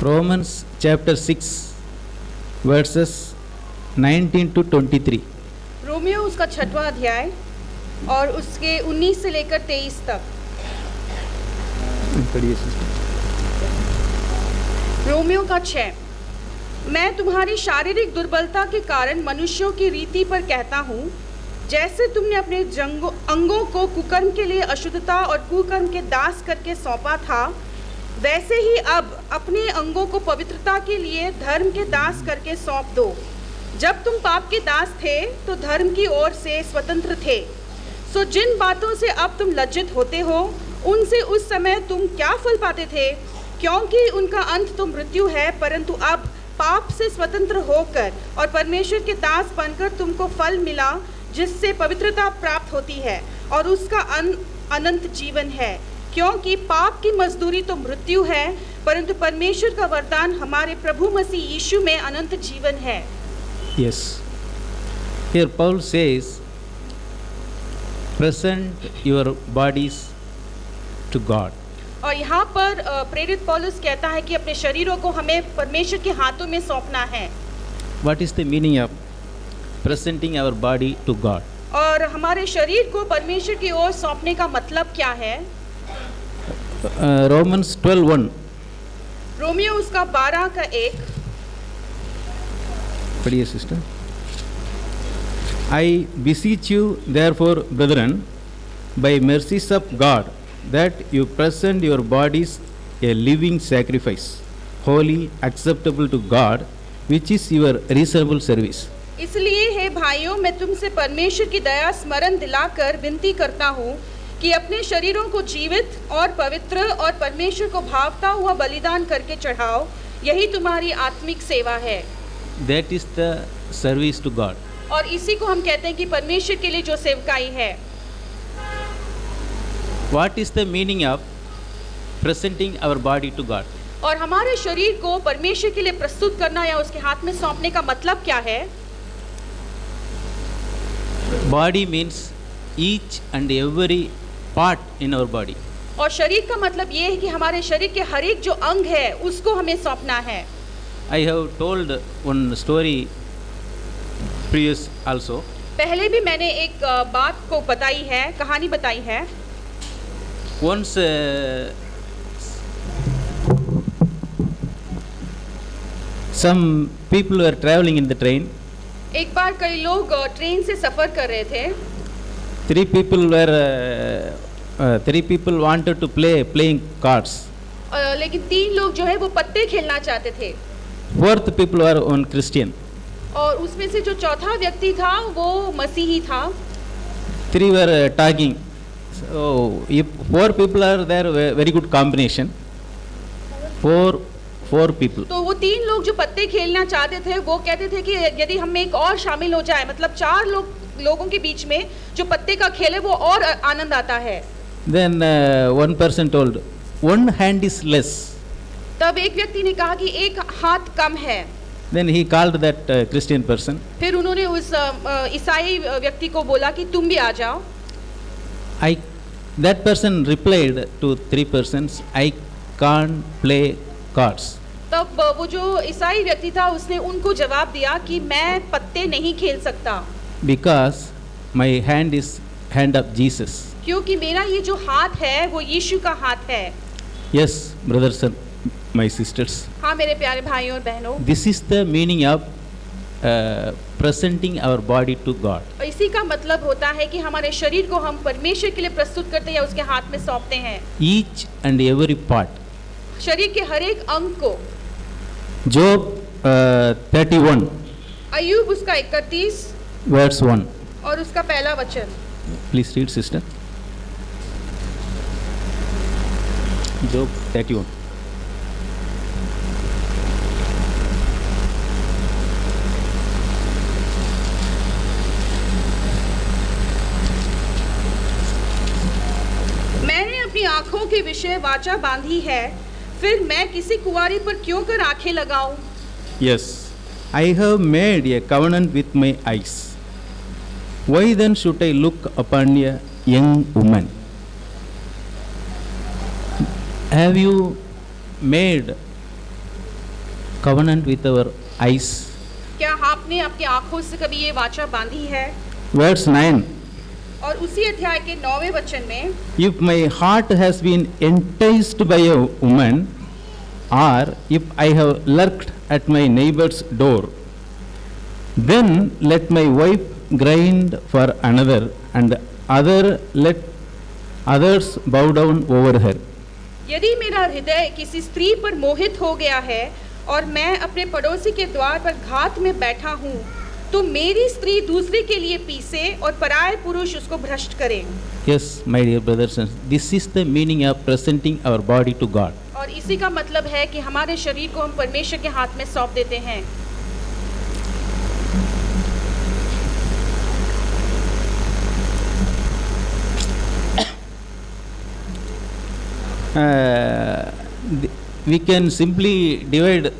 Romans chapter 6 verses 19 to 23. Romeo उसका 6वां अध्याय और उसके 19 से लेकर 23 तक। रोमियो का 6। मैं तुम्हारी शारीरिक दुर्बलता के कारण मनुष्यों की रीति पर कहता हूँ, जैसे तुमने अपने अंगों को कुकर्म के लिए अशुद्धता और कुकर्म के दास करके सौंपा था, वैसे ही अब अपने अंगों को पवित्रता के लिए धर्म के दास करके सौंप दो। जब तुम पाप के दास थे तो धर्म की ओर से स्वतंत्र थे। सो जिन बातों से अब तुम लज्जित होते हो, उनसे उस समय तुम क्या फल पाते थे? क्योंकि उनका अंत तो मृत्यु है, परंतु अब पाप से स्वतंत्र होकर और परमेश्वर के दास बनकर तुमको फल मिला, जिससे पवित्रता प्राप्त होती है और उसका अनंत जीवन है। क्योंकि पाप की मजदूरी तो मृत्यु है, परंतु परमेश्वर का वरदान हमारे प्रभु मसीह यीशु में अनंत जीवन है। Yes. Here Paul says, present your bodies to God. और यहाँ पर प्रेरित पौलुस कहता है कि अपने शरीरों को हमें परमेश्वर के हाथों में सौंपना है। What is the meaning of presenting our body to God? और हमारे शरीर को परमेश्वर की ओर सौंपने का मतलब क्या है? Romans 12:1. रोमियो उसका 12 का 1। पढ़िए sister. I beseech you therefore, brethren, by mercies of God, that you present your bodies a living sacrifice, holy, acceptable to God, which is your reasonable service. इसलिए हे भाइयों, मैं तुमसे परमेश्वर की दया स्मरण दिलाकर विनती करता हूँ कि अपने शरीरों को जीवित और पवित्र और परमेश्वर को भावता हुआ बलिदान करके चढ़ाओ, यही तुम्हारी आत्मिक सेवा है। That is the service to God. और इसी को हम कहते हैं कि परमेश्वर के लिए जो सेवकाई है। What is the meaning of presenting our body to God? और हमारे शरीर को परमेश्वर के लिए प्रस्तुत करना या उसके हाथ में सौंपने का मतलब क्या है? Body means each and every part in our body. और शरीर का मतलब ये है कि हमारे शरीर के हर एक जो अंग है उसको हमें सौंपना है। I have told one story previous also. पहले भी मैंने एक बात को बताई है, कहानी बताई है। Once some people were traveling in the train. एक बार कई लोग ट्रेन से सफर कर रहे थे। Three people wanted to playing cards. लेकिन 3 लोग जो है वो पत्ते खेलना चाहते थे। Fourth people were on Christian. और उसमें से जो चौथा व्यक्ति था वो मसीही था। 3 were talking. So if 4 people are there, very good combination. Four people. तो वो 3 लोग जो पत्ते खेलना चाहते थे वो कहते थे कि यदि हम एक और शामिल हो जाए, मतलब 4 लोगों के बीच में जो पत्ते का खेल है वो और आनंद आता है। Then one person told, one hand is less. तब एक व्यक्ति ने कहा कि एक हाथ कम है। Then he called that Christian person. फिर उन्होंने उस ईसाई व्यक्ति को बोला कि तुम भी आ जाओ। That person replied to 3 persons, I can't play cards. तब वो जो ईसाई व्यक्ति था उसने उनको जवाब दिया कि मैं पत्ते नहीं खेल सकता। Because my hand is hand of Jesus. क्योंकि मेरा ये जो हाथ है वो यीशु का हाथ है। Yes, brothers and my sisters. हाँ मेरे प्यारे भाइयों और बहनों। This is the meaning of presenting our body to God. और इसी का मतलब होता है कि हमारे शरीर को हम परमेश्वर के लिए प्रस्तुत करते हैं या उसके हाथ में सौंपते हैं। Each and every part. शरीर के हर एक अंग को। Job 31. अय्यूब उसका 31 verse 1. और उसका पहला वचन। Please read, sister. Job 31. मैंने अपनी आँखों के विषय वाचा बांधी है, फिर मैं किसी कुंवारी पर क्यों कर आंखें लगाऊं? Yes, I have made a covenant with my eyes. Why then should I look upon a young woman? Have you made covenant with our eyes. क्या आपने आपकी आंखों से कभी ये वाचा बांधी है? Verse 9. और उसी अध्याय के 9वें वचन में, If my heart has been enticed by a woman, or if I have lurked at my neighbor's door, then let my wife grind for another, and let others bow down over her. यदि मेरा हृदय किसी स्त्री पर मोहित हो गया है और मैं अपने पड़ोसी के द्वार पर घात में बैठा हूँ, तो मेरी स्त्री दूसरे के लिए पीसे और पराये पुरुष उसको भ्रष्ट करें. Yes, my dear brothers and sisters, this is the meaning of presenting our body to God. और इसी का मतलब है कि हमारे शरीर को हम परमेश्वर के हाथ में सौंप देते हैं. We can simply divide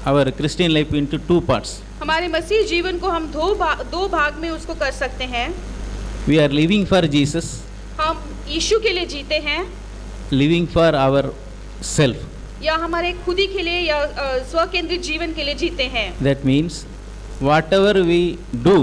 our Christian life into two parts. हमारे मसीह जीवन को हम दो भाग में उसको कर सकते हैं. We are living for Jesus. हम यीशु के लिए जीते हैं. Living for our self. या हमारे खुद ही के लिए या स्व केंद्रित जीवन के लिए जीते हैं. That means whatever we do,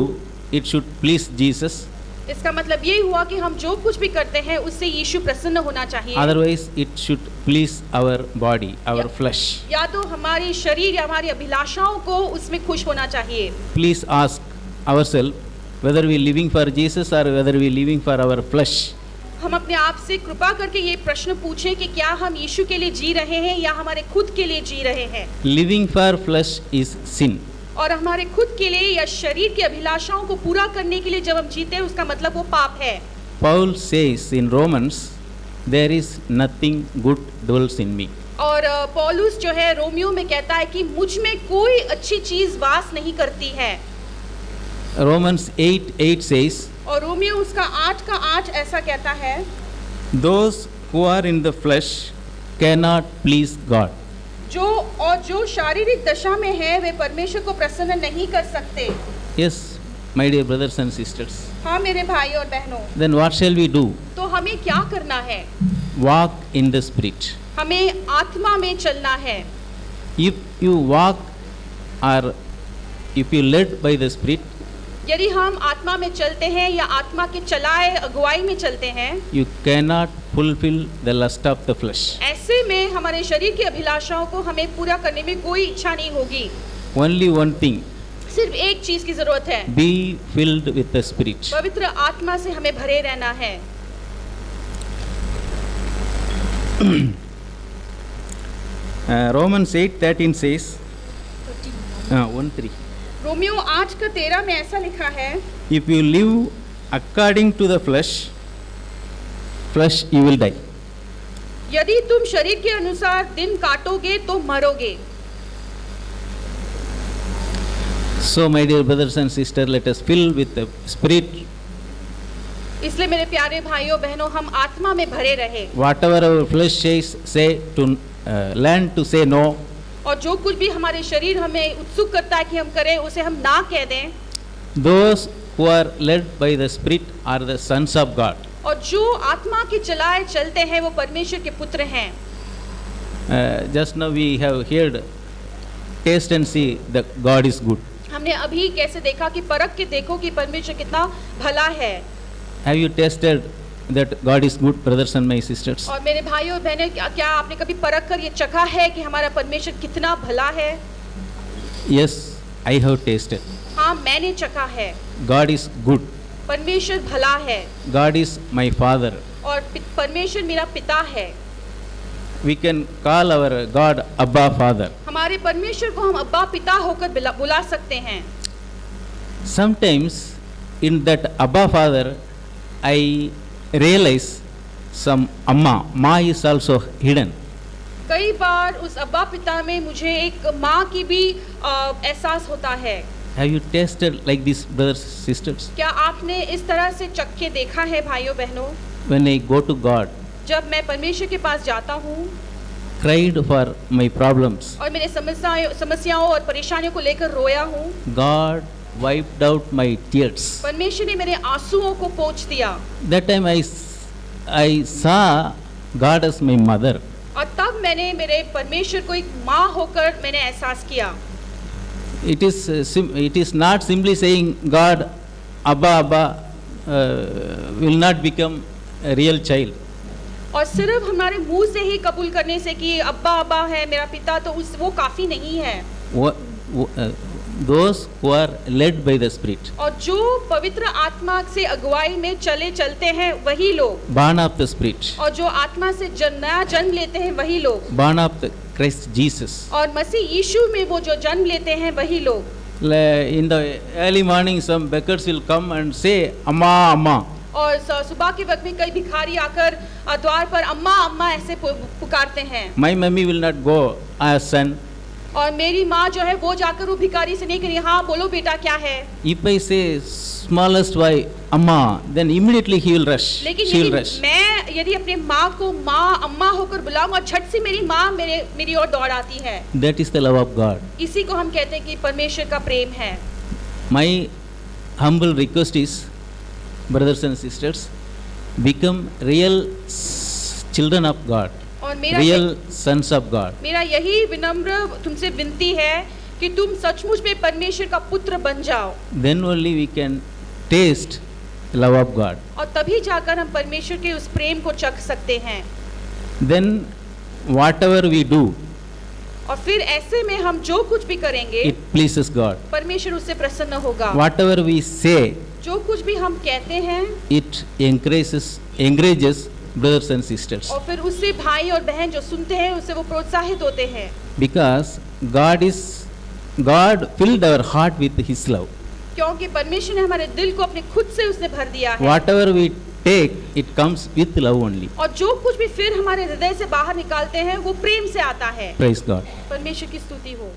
it should please Jesus. इसका मतलब ये हुआ कि हम जो कुछ भी करते हैं उससे यीशु प्रसन्न होना चाहिए. Otherwise, it should please our body, our flesh. या तो हमारी शरीर या हमारी अभिलाषाओं को उसमें खुश होना चाहिए. Please ask ourselves whether we living for Jesus or whether we living for our flesh. हम अपने आप से कृपा करके ये प्रश्न पूछें कि क्या हम यीशु के लिए जी रहे हैं या हमारे खुद के लिए जी रहे हैं. Living for flesh is sin. और हमारे खुद के लिए या शरीर की अभिलाषाओं को पूरा करने के लिए जब हम जीते हैं उसका मतलब वो पाप है. Paul says in Romans, there is nothing good dwells in me. और पौलुस जो है रोमियो में कहता है कि मुझ में कोई अच्छी चीज वास नहीं करती है. Romans 8:8 says, और रोमियो उसका 8:8 ऐसा कहता है, those who are in the flesh cannot please God. जो शारीरिक दशा में है वे परमेश्वर को प्रसन्न नहीं कर सकते. Yes, my dear brothers and sisters. हाँ मेरे भाई और बहनों. Then what shall we do? तो हमें क्या करना है? Walk in the spirit. हमें आत्मा में चलना है. If you walk or if you led by the spirit, यदि हम आत्मा में चलते हैं या आत्मा के चलाए अगुवाई में चलते हैं, you cannot fulfill the lust of the flesh. ऐसे में हमारे शरीर की अभिलाषाओं को हमें पूरा करने में कोई इच्छा नहीं होगी. Only one thing. सिर्फ एक चीज की जरूरत है. Be filled with the spirit. पवित्र आत्मा से हमें भरे रहना है. Romans 8:13 says, 1:3. रोमियो 8:13 में ऐसा लिखा है, If you live according to the flesh, you will die. यदि तुम शरीर के अनुसार दिन काटोगे तो मरोगे. So my dear brothers and sisters, let us fill with the spirit. इसलिए मेरे प्यारे भाइयों बहनों हम आत्मा में भरे रहे. Whatever our flesh says, say to learn to say no. और जो कुछ भी हमारे शरीर हमें उत्सुक करता है कि हम करें उसे हम ना कह दें. Those who are led by the spirit are the sons of God. और जो आत्मा के चलाए चलते हैं वो परमेश्वर के पुत्र हैं. Just now we have heard, taste and see that God is good. हमने अभी कैसे देखा कि परख के देखो कि परमेश्वर कितना भला है. Have you tasted that God is good, brothers and my sisters? और मेरे भाइयों और बहनों क्या आपने कभी परख कर ये चखा है कि हमारा परमेश्वर कितना भला है? Yes, I have tasted. हाँ मैंने चखा है. God is good. परमेश्वर भला है. God is my father. और परमेश्वर मेरा पिता है. We can call our God Abba Father. हमारे परमेश्वर को हम अब्बा पिता होकर बुला सकते हैं. Sometimes in that Abba Father, I realize some Ma is also hidden. कई बार उस अब्बा पिता में मुझे एक माँ की भी एहसास होता है. Have you tasted like this, brothers and sisters? क्या आपने इस तरह से चख देखा है भाइयों बहनों? When I go to God, जब मैं परमेश्वर के पास जाता हूँ, cried for my problems, और मेरे समस्याओं और परेशानियों को लेकर रोया हूँ, God wiped out my tears. परमेश्वर ने मेरे आंसुओं को पोंछ दिया. That time I saw God as my mother. और तब मैंने मेरे परमेश्वर को एक माँ होकर मैंने एहसास किया। It is not simply saying God, Abba, Abba, will not become a real child. और सिर्फ हमारे मुंह से ही कबूल करने से कि अब्बा अब्बा है मेरा पिता, तो वो काफी नहीं है। Those who are led by the Spirit, और जो पवित्र आत्मा से अगुवाई में चलते हैं वही लोग, born of the Spirit, और जो आत्मा से नया जन्म लेते हैं वही लोग, born of the Christ Jesus, और मसीह यीशु में वो जो जन्म लेते हैं वही लोग। In the early morning some beggars will come and say Amma, Amma. और सुबह के वक्त में कई भिखारी आकर द्वार पर अम्मा अम्मा ऐसे पुकारते हैं। My mummy will not go, son. और मेरी माँ जो है वो जाकर वो भिखारी से नहीं करी, हाँ बोलो बेटा क्या है। If I say smallest boy Amma, then immediately he will rush. लेकिन She will rush. मैं यदि अपने माँ को माँ अम्मा होकर बुलाऊंगा, झट से मेरी माँ मेरी ओर दौड़ आती है। That is the love of God. इसी को हम कहते हैं कि परमेश्वर का प्रेम है। My humble request is, brothers and sisters, become real children of God, और मेरा real sons of God. मेरा यही विनम्र तुमसे विनती है कि तुम सचमुच में परमेश्वर का पुत्र बन जाओ। Then only we can taste the love of God. और तभी जाकर हम परमेश्वर के उस प्रेम को चख सकते हैं। Then whatever we do, और फिर ऐसे में हम जो कुछ भी करेंगे, it pleases God. परमेश्वर उससे प्रसन्न होगा। Whatever we say, जो कुछ भी हम कहते हैं, it encourages brothers and sisters. और फिर उससे भाई और बहन जो सुनते हैं उससे वो प्रोत्साहित होते हैं। Because God filled our heart with His love. क्योंकि परमेश्वर ने हमारे दिल को अपने खुद से उसने भर दिया है। Whatever we take, it comes with love only. और जो कुछ भी फिर हमारे हृदय से बाहर निकालते हैं वो प्रेम से आता है। Praise God. परमेश्वर की स्तुति हो।